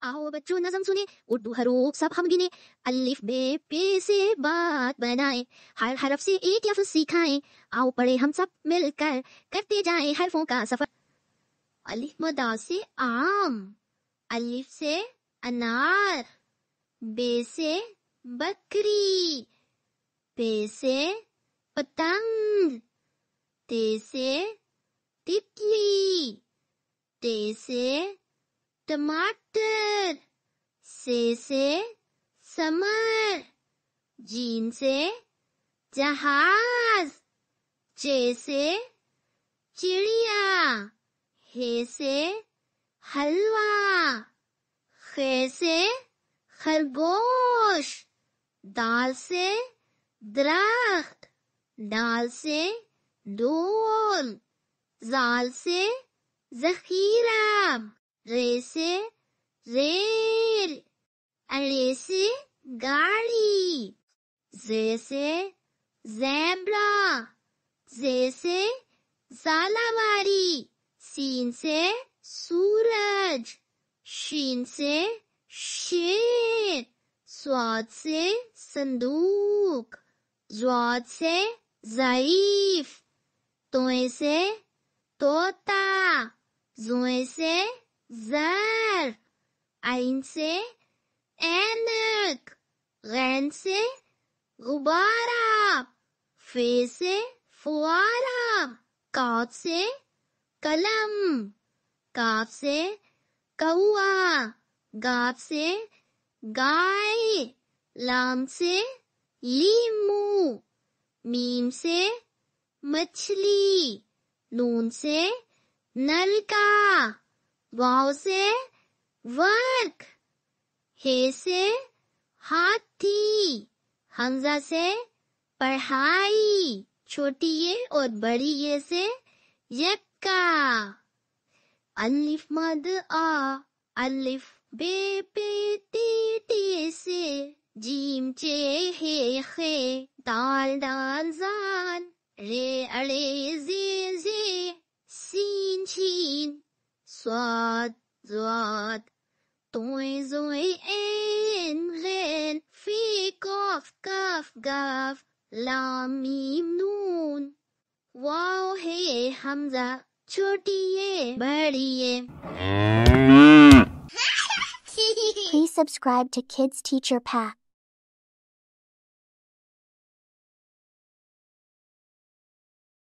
आओ बच्चों नज़म सुने, उर्दू हरूफ सब हम गिने, अलिफ बे पे से बात बनाएं, हर हरफ से एक लफ्ज़ सिखाएं, आओ पढ़े हम सब मिलकर, करते जाएं हरफों का सफर। अलिफ मदा से आम, अलिफ से अनार, बे से बकरी, पे से पतंग, ते से तितली, ते से टमाटर, से समर, जीन से जहाज, चे से चिड़िया, हे से हलवा, खे से खरगोश, दाल से दरख्त, दाल से डोल, जाल से ज़ख़ीरा, रे से रेल, अले से गाड़ी, जे से ज़ेब्रा, जे से ज़ालावारी, सीन से सूरज, शीन से शेर, स्वाद से संदूक, ज़्वाद से ज़ईफ, तोए से तोता, ज़ोए से ज़र, आइन से ऐनक, गैन से गुब्बारा, फे से फुआरा, काफ से कलम, काफ से कौआ, गाफ से गाय, लाम से लीमू, मीम से मछली, नून से नलका, वाव से वर्क, हे से हाथी, हमजा से पढ़ाई, छोटी ये और बड़ी ये से यक्का। अलिफ मद आ, अलिफ बे पे टे टे से, जीम चे हे खे, दाल दाल जान, रे अड़े जे जे, सीन शीन, स्वाद ज़्वाद, तोए ज़ोए ऐन गैन, फे कॉफ काफ गाफ, लाम मीम नून, वाव हे हमजा, छोटी ये बड़ी ये। Please subscribe to Kids Teacher Pack.